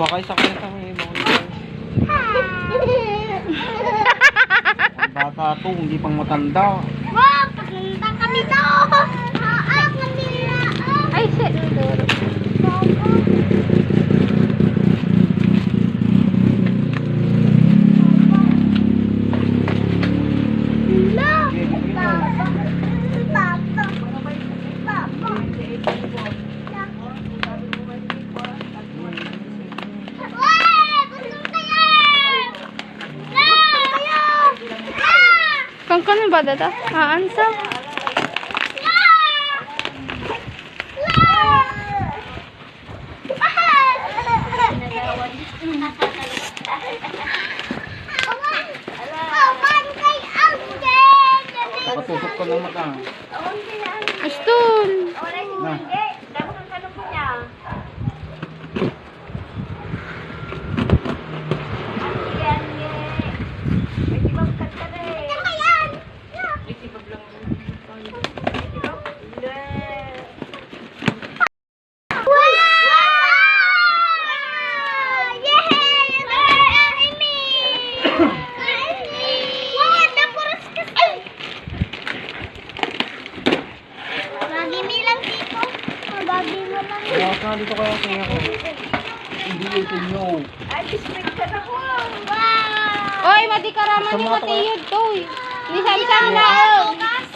Baka isa kayo sa may ibang lugar. Ang bata to, hindi pang matanda. Wow, papunta kami doon. Ay, shit. Sige, bibigyan nyo. Kang ba data? Aansa? Patusok ko ng mata. Aston. Na. Kaya ka dito kaya kaya ko. Hindi ito nyo. Oy, madikaraman ni Matiyod to. Ni Samsang na. Bukas!